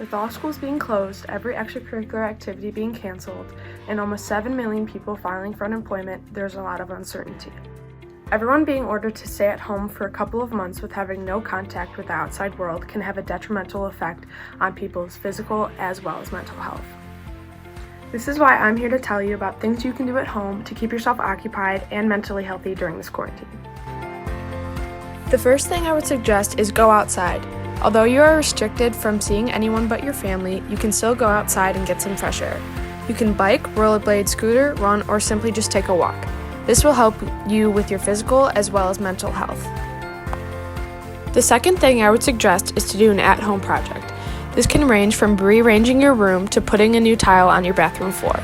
With all schools being closed, every extracurricular activity being canceled, and almost 7 million people filing for unemployment, there's a lot of uncertainty. Everyone being ordered to stay at home for a couple of months with having no contact with the outside world can have a detrimental effect on people's physical as well as mental health. This is why I'm here to tell you about things you can do at home to keep yourself occupied and mentally healthy during this quarantine. The first thing I would suggest is go outside. Although you are restricted from seeing anyone but your family, you can still go outside and get some fresh air. You can bike, rollerblade, scooter, run, or simply just take a walk. This will help you with your physical as well as mental health. The second thing I would suggest is to do an at-home project. This can range from rearranging your room to putting a new tile on your bathroom floor.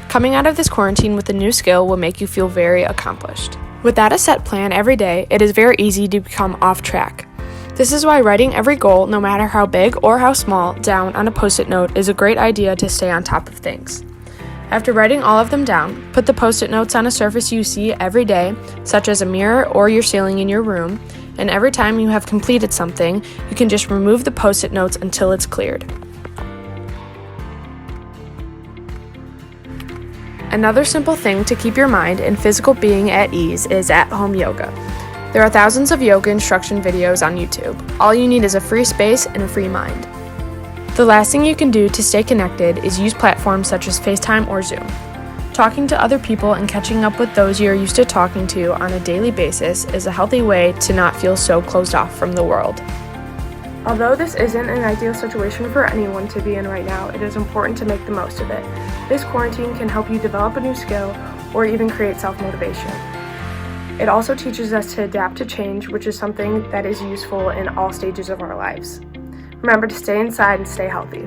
Coming out of this quarantine with a new skill will make you feel very accomplished. Without a set plan every day, it is very easy to become off track. This is why writing every goal, no matter how big or how small, down on a Post-it note is a great idea to stay on top of things. After writing all of them down, put the Post-it notes on a surface you see every day, such as a mirror or your ceiling in your room, and every time you have completed something, you can just remove the Post-it notes until it's cleared. Another simple thing to keep your mind and physical being at ease is at-home yoga. There are thousands of yoga instruction videos on YouTube. All you need is a free space and a free mind. The last thing you can do to stay connected is use platforms such as FaceTime or Zoom. Talking to other people and catching up with those you're used to talking to on a daily basis is a healthy way to not feel so closed off from the world. Although this isn't an ideal situation for anyone to be in right now, it is important to make the most of it. This quarantine can help you develop a new skill or even create self-motivation. It also teaches us to adapt to change, which is something that is useful in all stages of our lives. Remember to stay inside and stay healthy.